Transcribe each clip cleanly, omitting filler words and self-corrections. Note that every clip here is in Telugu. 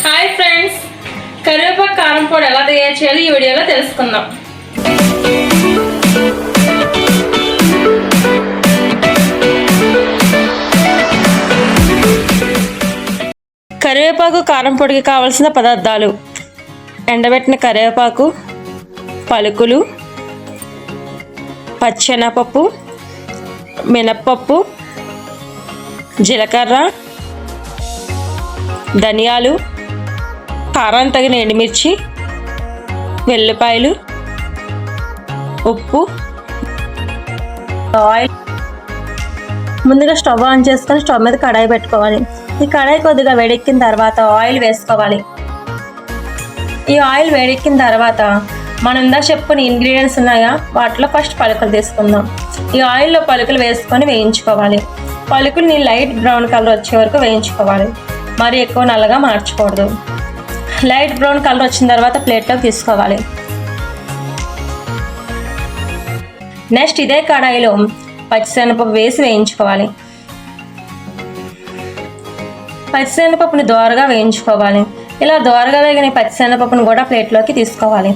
హాయ్ ఫ్రెండ్స్, కరివేపాకు కారం పొడి ఎలా తయారు చేయాలో ఈ వీడియోలో తెలుసుకుందాం. కరివేపాకు కారం పొడికి కావలసిన పదార్థాలు: ఎండబెట్టిన కరివేపాకు, పలుకులు, పచ్చెనపప్పు, మినప్పప్పు, జీలకర్ర, ధనియాలు, కారం తగిన ఎండుమిర్చి, వెల్లిపాయలు, ఉప్పు, ఆయిల్. ముందుగా స్టవ్ ఆన్ చేసుకొని స్టవ్ మీద కడాయి పెట్టుకోవాలి. ఈ కడాయి కొద్దిగా వేడెక్కిన తర్వాత ఆయిల్ వేసుకోవాలి. ఈ ఆయిల్ వేడెక్కిన తర్వాత మనం ఇందాక చెప్పుకుని ఇంగ్రీడియంట్స్ ఉన్నాయా, వాటిలో ఫస్ట్ పలుకులు తీసుకుందాం. ఈ ఆయిల్లో పలుకులు వేసుకొని వేయించుకోవాలి. పలుకుల్ని లైట్ బ్రౌన్ కలర్ వచ్చే వరకు వేయించుకోవాలి. మరి ఎక్కువ నల్లగా మార్చకూడదు. లైట్ బ్రౌన్ కలర్ వచ్చిన తర్వాత ప్లేట్లోకి తీసుకోవాలి. నెక్స్ట్ ఇదే కడాయిలో పచ్చిశనగపప్పు వేసి వేయించుకోవాలి. పచ్చిశనగపప్పుని దోరగా వేయించుకోవాలి. ఇలా దోరగా వేగిన పచ్చిశనగపప్పును కూడా ప్లేట్లోకి తీసుకోవాలి.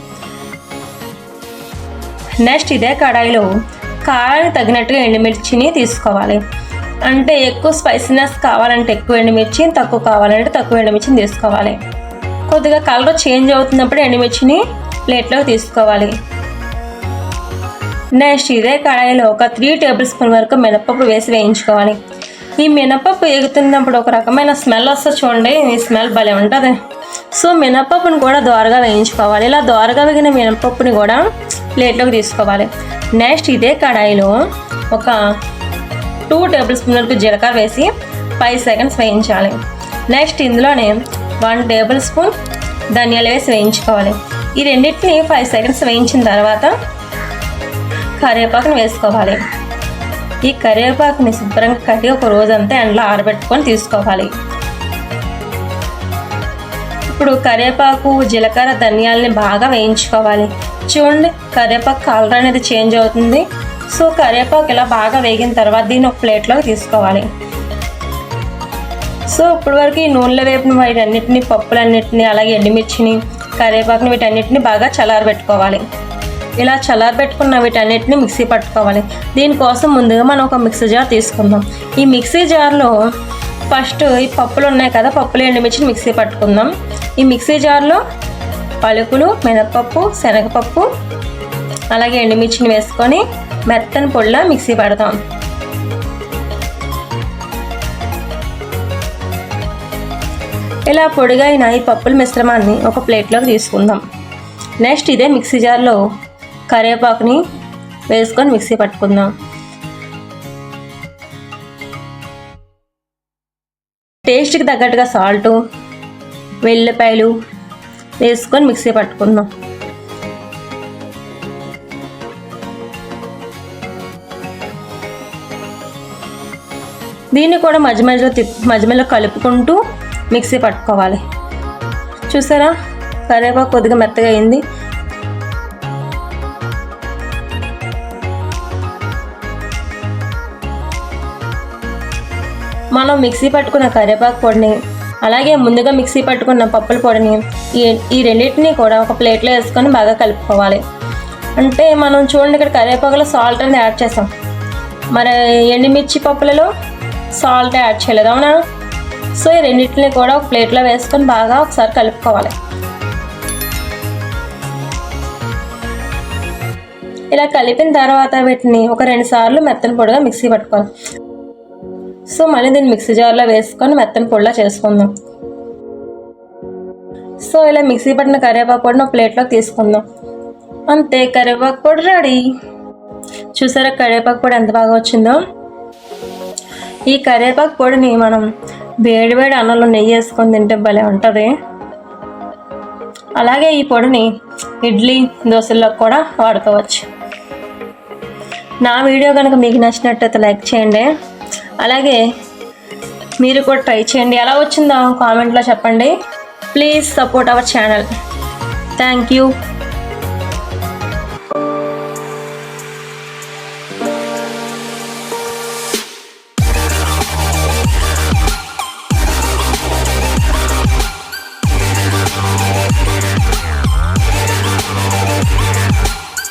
నెక్స్ట్ ఇదే కడాయిలో కారానికి తగినట్టుగా ఎండుమిర్చిని తీసుకోవాలి. అంటే ఎక్కువ స్పైసీనెస్ కావాలంటే ఎక్కువ ఎండుమిర్చి, తక్కువ కావాలంటే తక్కువ ఎండుమిర్చిని తీసుకోవాలి. కొద్దిగా కలర్ చేంజ్ అవుతున్నప్పుడు ఎండుమిర్చిని ప్లేట్లోకి తీసుకోవాలి. నెక్స్ట్ ఇదే కడాయిలో ఒక 3 టేబుల్ స్పూన్ వరకు మినపప్పు వేసి వేయించుకోవాలి. ఈ మినపప్పు ఎగుతున్నప్పుడు ఒక రకమైన స్మెల్ వస్తుంది చూడండి, ఈ స్మెల్ భలే ఉంటుంది. సో మినపప్పుని కూడా దోరగా వేయించుకోవాలి. ఇలా దోరగా వేగిన మినపప్పుని కూడా ప్లేట్లోకి తీసుకోవాలి. నెక్స్ట్ ఇదే కడాయిలో ఒక 2 టేబుల్ స్పూన్ వరకు జీలకర్ర వేసి 5 సెకండ్స్ వేయించాలి. నెక్స్ట్ ఇందులోనే 1 టేబుల్ స్పూన్ ధనియాలు వేసి వేయించుకోవాలి. ఈ రెండింటిని 5 సెకండ్స్ వేయించిన తర్వాత కరివేపాకుని వేసుకోవాలి. ఈ కరివేపాకుని శుభ్రంగా కట్టి ఒక రోజంతా ఎండలో ఆరబెట్టుకొని తీసుకోవాలి. ఇప్పుడు కరివేపాకు, జీలకర్ర, ధనియాలని బాగా వేయించుకోవాలి. చూడండి, కరివేపాకు కలర్ అనేది చేంజ్ అవుతుంది. సో కరివేపాకు ఇలా బాగా వేగిన తర్వాత దీన్ని ఒక ప్లేట్లోకి తీసుకోవాలి. సో ఇప్పటి వరకు ఈ నూనెలో వేపిన వీటన్నిటిని, పప్పులన్నిటిని, అలాగే ఎండుమిర్చిని, కరివేపాకుని, వీటన్నిటిని బాగా చల్లారబెట్టుకోవాలి. ఇలా చల్లారబెట్టుకున్న వీటన్నిటిని మిక్సీ పట్టుకోవాలి. దీనికోసం ముందుగా మనం ఒక మిక్సీ జార్ తీసుకుందాం. ఈ మిక్సీ జార్లో ఫస్ట్ ఈ పప్పులు ఉన్నాయి కదా, పప్పులు ఎండుమిర్చిని మిక్సీ పట్టుకుందాం. ఈ మిక్సీ జార్లో పలుకులు, మినపప్పు, శనగపప్పు, అలాగే ఎండుమిర్చిని వేసుకొని మెత్తని పొడిలా మిక్సీ పడతాం. ఇలా పొడిగా అయిన ఈ పప్పుల మిశ్రమాన్ని ఒక ప్లేట్లోకి తీసుకుందాం. నెక్స్ట్ ఇదే మిక్సీ జార్లో కరివేపాకుని వేసుకొని మిక్సీ పట్టుకుందాం. టేస్ట్కి తగ్గట్టుగా సాల్టు, వెల్లిపాయలు వేసుకొని మిక్సీ పట్టుకుందాం. దీన్ని కూడా మధ్య మధ్యలో కలుపుకుంటూ మిక్సీ పట్టుకోవాలి. చూసారా, కరివేపాకు కొద్దిగా మెత్తగా అయింది. మనం మిక్సీ పట్టుకున్న కరివేపాకు పొడిని, అలాగే ముందుగా మిక్సీ పట్టుకున్న పప్పుల పొడిని, ఈ రెండింటిని కూడా ఒక ప్లేట్లో వేసుకొని బాగా కలుపుకోవాలి. అంటే మనం చూడండి, ఇక్కడ కరివేపాకులో సాల్ట్ అనేది యాడ్ చేసాం, మరి ఎండుమిర్చి పప్పులలో సాల్ట్ యాడ్ చేయలేదు, అవునా? సో ఈ రెండింటిని కూడా ఒక ప్లేట్లో వేసుకొని బాగా ఒకసారి కలుపుకోవాలి. ఇలా కలిపిన తర్వాత వీటిని ఒక 2 సార్లు మెత్తని పొడిగా మిక్సీ పట్టుకోవాలి. సో మళ్ళీ దీన్ని మిక్సీ జార్లో వేసుకొని మెత్తని పొడిలా చేసుకుందాం. సో ఇలా మిక్సీ పట్టిన కరివేపాకు పొడిని ఒక ప్లేట్లోకి తీసుకుందాం. అంతే, కరివేపాకు పొడి రెడీ. చూసారా కరివేపాకు పొడి ఎంత బాగా వచ్చిందో. ఈ కరివేపాకు పొడిని మనం వేడి వేడి అన్నంలో నెయ్యి వేసుకొని తింటే భలే ఉంటుంది. అలాగే ఈ పొడిని ఇడ్లీ, దోశల్లో కూడా వాడుకోవచ్చు. నా వీడియో కనుక మీకు నచ్చినట్టయితే లైక్ చేయండి. అలాగే మీరు కూడా ట్రై చేయండి. ఎలా వచ్చిందో కామెంట్లో చెప్పండి. Please support our channel. Thank you.